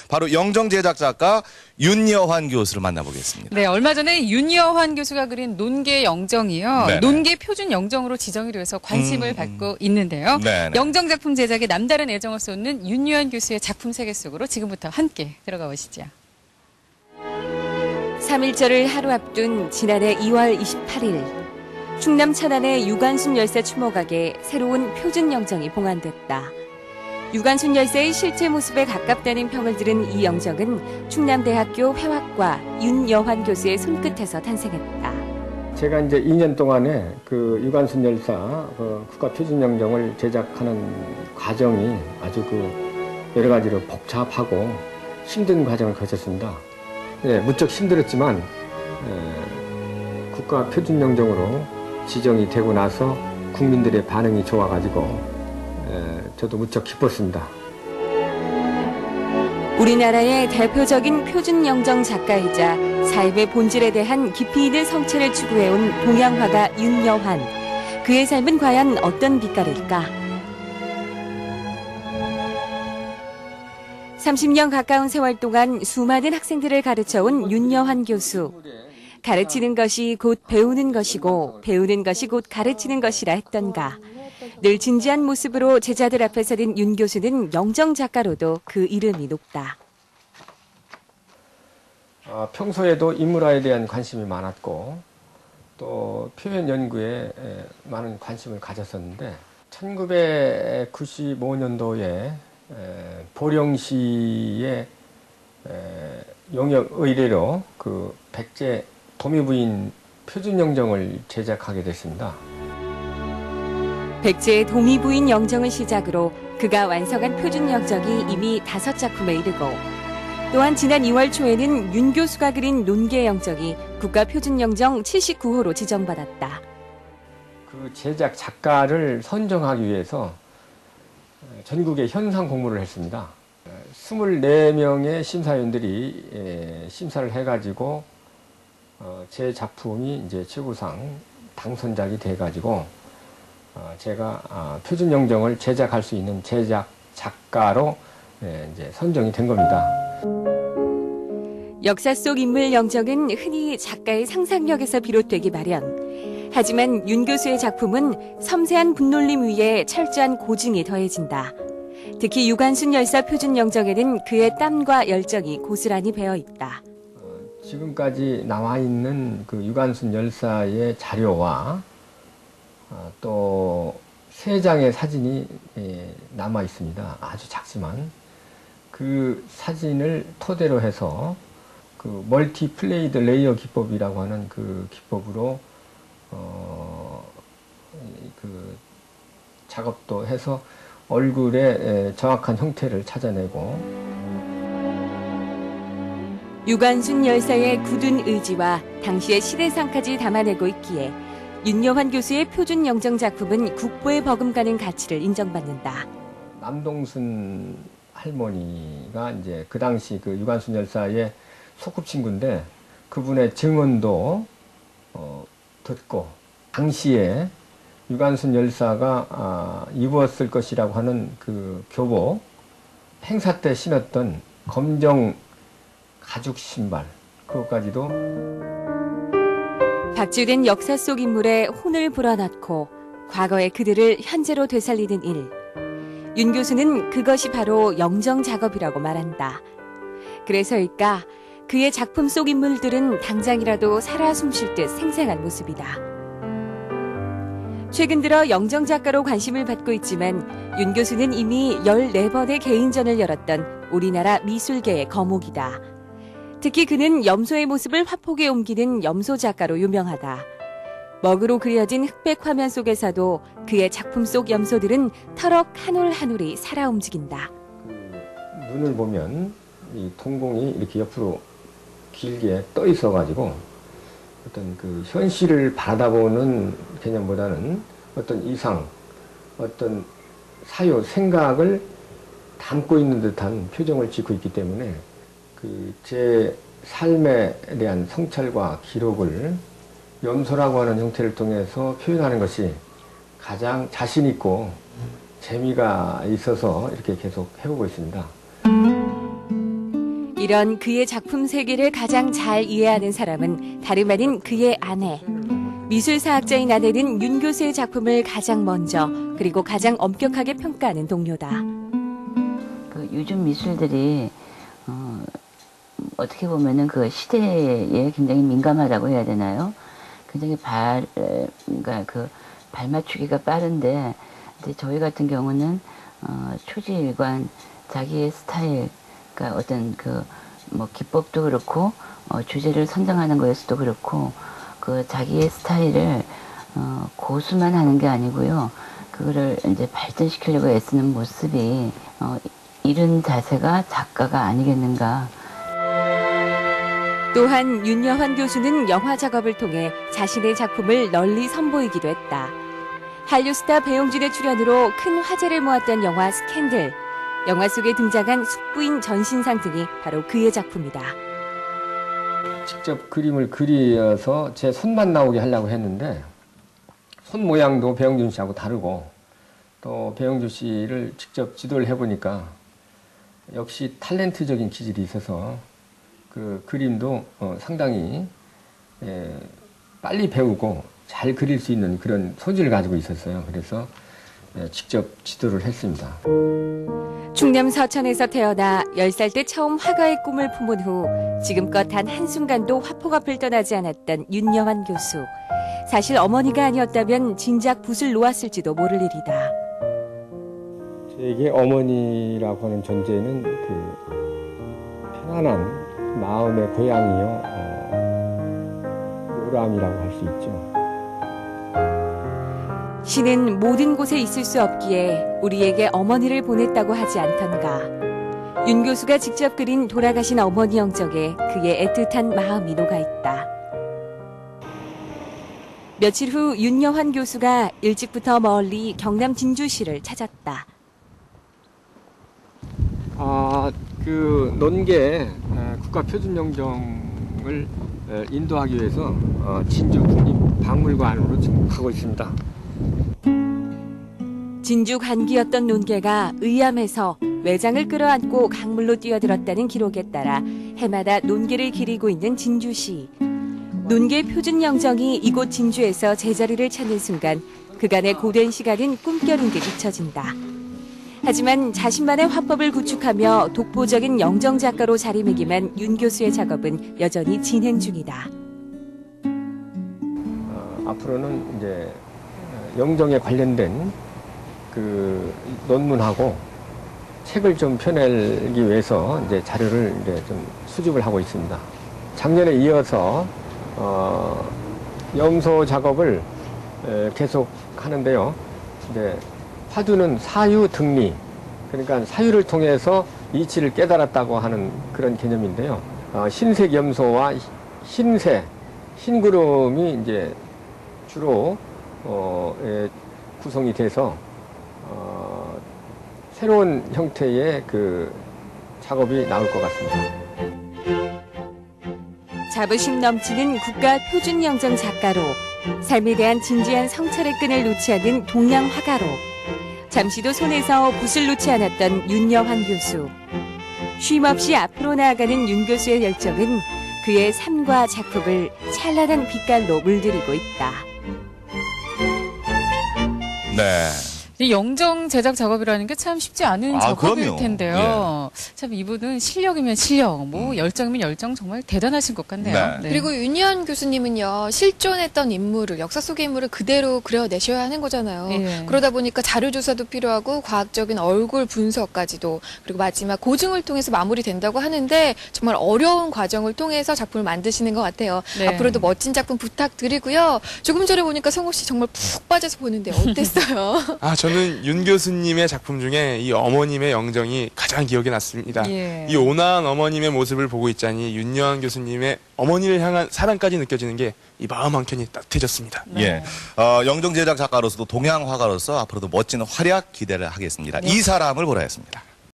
바로 영정 제작 작가 윤여환 교수를 만나보겠습니다. 네, 얼마 전에 윤여환 교수가 그린 논계 영정이요. 네네. 논계 표준 영정으로 지정이 되어서 관심을 받고 있는데요. 네네. 영정 작품 제작에 남다른 애정을 쏟는 윤여환 교수의 작품 세계 속으로 지금부터 함께 들어가 보시죠. 3.1절을 하루 앞둔 지난해 2월 28일 충남 천안의 유관순 열사 추모각에 새로운 표준 영정이 봉안됐다. 유관순 열사의 실제 모습에 가깝다는 평을 들은 이 영정은 충남대학교 회화과 윤여환 교수의 손끝에서 탄생했다. 제가 이제 2년 동안에 그 유관순 열사 국가표준영정을 제작하는 과정이 아주 여러 가지로 복잡하고 힘든 과정을 거쳤습니다. 예, 무척 힘들었지만 국가표준영정으로 지정이 되고 나서 국민들의 반응이 좋아가지고 저도 무척 기뻤습니다. 우리나라의 대표적인 표준영정 작가이자 삶의 본질에 대한 깊이 있는 성찰을 추구해온 동양화가 윤여환. 그의 삶은 과연 어떤 빛깔일까? 30년 가까운 세월 동안 수많은 학생들을 가르쳐온 윤여환 교수. 가르치는 것이 곧 배우는 것이고 배우는 것이 곧 가르치는 것이라 했던가. 늘 진지한 모습으로 제자들 앞에 서는 윤 교수는 영정 작가로도 그 이름이 높다. 평소에도 인물화에 대한 관심이 많았고 또 표현 연구에 많은 관심을 가졌었는데 1995년도에 보령시의 용역 의뢰로 그 백제 도미부인 표준영정을 제작하게 됐습니다. 백제의 도미부인 영정을 시작으로 그가 완성한 표준 영정이 이미 5작품에 이르고 또한 지난 2월 초에는 윤 교수가 그린 논계 영정이 국가표준영정 79호로 지정받았다. 그 제작 작가를 선정하기 위해서 전국에 현상 공모를 했습니다. 24명의 심사위원들이 심사를 해가지고 제 작품이 이제 최고상 당선작이 돼가지고 제가 표준영정을 제작할 수 있는 제작 작가로 이제 선정이 된 겁니다. 역사 속 인물 영정은 흔히 작가의 상상력에서 비롯되기 마련. 하지만 윤 교수의 작품은 섬세한 분놀림 위에 철저한 고증이 더해진다. 특히 유관순 열사 표준 영정에는 그의 땀과 열정이 고스란히 배어 있다. 지금까지 나와 있는 그 유관순 열사의 자료와 또 3장의 사진이 남아 있습니다. 아주 작지만 그 사진을 토대로 해서 그 멀티플레이드 레이어 기법이라고 하는 그 기법으로 그 작업도 해서 얼굴의 정확한 형태를 찾아내고 유관순 열사의 굳은 의지와 당시의 시대상까지 담아내고 있기에 윤여환 교수의 표준 영정 작품은 국보에 버금가는 가치를 인정받는다. 남동순 할머니가 이제 그 당시 그 유관순 열사의 소꿉친구인데 그분의 증언도 듣고 당시에 유관순 열사가 입었을 것이라고 하는 그 교복, 행사 때 신었던 검정 가죽 신발, 그것까지도 박쥐된 역사 속 인물에 혼을 불어넣고 과거의 그들을 현재로 되살리는 일. 윤 교수는 그것이 바로 영정 작업이라고 말한다. 그래서일까 그의 작품 속 인물들은 당장이라도 살아 숨쉴 듯 생생한 모습이다. 최근 들어 영정 작가로 관심을 받고 있지만 윤 교수는 이미 14번의 개인전을 열었던 우리나라 미술계의 거목이다. 특히 그는 염소의 모습을 화폭에 옮기는 염소 작가로 유명하다. 먹으로 그려진 흑백 화면 속에서도 그의 작품 속 염소들은 터럭 한 올 한 올이 살아 움직인다. 그 눈을 보면 이 동공이 이렇게 옆으로 길게 떠 있어가지고 어떤 그 현실을 바라보는 개념보다는 어떤 이상, 어떤 사유, 생각을 담고 있는 듯한 표정을 짓고 있기 때문에 그 제 삶에 대한 성찰과 기록을 염소라고 하는 형태를 통해서 표현하는 것이 가장 자신 있고 재미가 있어서 이렇게 계속 해오고 있습니다. 이런 그의 작품 세계를 가장 잘 이해하는 사람은 다름 아닌 그의 아내. 미술사학자인 아내는 윤 교수의 작품을 가장 먼저 그리고 가장 엄격하게 평가하는 동료다. 그 요즘 미술들이 어떻게 보면은 그 시대에 굉장히 민감하다고 해야 되나요? 굉장히 그러니까 그 발맞추기가 빠른데, 근데 저희 같은 경우는 초지일관, 자기의 스타일, 그러니까 어떤 그 뭐 기법도 그렇고 주제를 선정하는 거에서도 그렇고 그 자기의 스타일을 고수만 하는 게 아니고요. 그거를 이제 발전시키려고 애쓰는 모습이 이른 자세가 작가가 아니겠는가. 또한 윤여환 교수는 영화 작업을 통해 자신의 작품을 널리 선보이기도 했다. 한류 스타 배용준의 출연으로 큰 화제를 모았던 영화 스캔들. 영화 속에 등장한 숙부인 전신상 등이 바로 그의 작품이다. 직접 그림을 그려서 제 손만 나오게 하려고 했는데 손 모양도 배용준 씨하고 다르고 또 배용준 씨를 직접 지도를 해보니까 역시 탤런트적인 기질이 있어서 그 그림도 상당히 빨리 배우고 잘 그릴 수 있는 그런 소질을 가지고 있었어요. 그래서 직접 지도를 했습니다. 충남 서천에서 태어나 10살 때 처음 화가의 꿈을 품은 후 지금껏 단 한순간도 화폭 앞을 떠나지 않았던 윤여환 교수. 사실 어머니가 아니었다면 진작 붓을 놓았을지도 모를 일이다. 제게 어머니라고 하는 존재는 그 편안한 마음의 고향이요, 요람이라고 할 수 있죠. 신은 모든 곳에 있을 수 없기에 우리에게 어머니를 보냈다고 하지 않던가. 윤 교수가 직접 그린 돌아가신 어머니 영정에 그의 애틋한 마음이 녹아있다. 며칠 후 윤여환 교수가 일찍부터 멀리 경남 진주시를 찾았다. 그 논계 국가표준영정을 인도하기 위해서 진주 국립박물관으로 지금 가고 있습니다. 진주 관기였던 논계가 의암에서 외장을 끌어안고 강물로 뛰어들었다는 기록에 따라 해마다 논계를 기리고 있는 진주시. 논계 표준영정이 이곳 진주에서 제자리를 찾는 순간 그간의 고된 시간은 꿈결인 듯 잊혀진다. 하지만 자신만의 화법을 구축하며 독보적인 영정 작가로 자리매김한 윤 교수의 작업은 여전히 진행 중이다. 앞으로는 이제 영정에 관련된 그 논문하고 책을 좀 펴내기 위해서 이제 자료를 이제 좀 수집을 하고 있습니다. 작년에 이어서 염소 작업을 계속 하는데요. 이제 화두는 사유 등리, 그러니까 사유를 통해서 이치를 깨달았다고 하는 그런 개념인데요. 흰색 염소와 흰새, 흰구름이 이제 주로 구성이 돼서 새로운 형태의 그 작업이 나올 것 같습니다. 자부심 넘치는 국가 표준영정 작가로, 삶에 대한 진지한 성찰의 끈을 놓지 않는 동양 화가로, 잠시도 손에서 붓을 놓지 않았던 윤여환 교수. 쉼없이 앞으로 나아가는 윤 교수의 열정은 그의 삶과 작품을 찬란한 빛깔로 물들이고 있다. 네. 이 영정 제작 작업이라는 게 참 쉽지 않은 작업일 그럼요. 텐데요. 참 이분은 실력이면 실력, 열정이면 열정 정말 대단하신 것 같네요. 네. 네. 그리고 윤여한 교수님은요, 실존했던 인물을, 역사 속의 인물을 그대로 그려내셔야 하는 거잖아요. 예. 그러다 보니까 자료조사도 필요하고 과학적인 얼굴 분석까지도, 그리고 마지막 고증을 통해서 마무리된다고 하는데 정말 어려운 과정을 통해서 작품을 만드시는 것 같아요. 네. 앞으로도 멋진 작품 부탁드리고요. 조금 전에 보니까 성호 씨 정말 푹 빠져서 보는데 어땠어요? 저는 윤 교수님의 작품 중에 이 어머님의 영정이 가장 기억에 났습니다. 예. 이 온화한 어머님의 모습을 보고 있자니 윤여한 교수님의 어머니를 향한 사랑까지 느껴지는 게 이 마음 한켠이 따뜻해졌습니다. 예. 영정 제작 작가로서도 동양 화가로서 앞으로도 멋진 활약 기대를 하겠습니다. 이 사람을 보라 했습니다.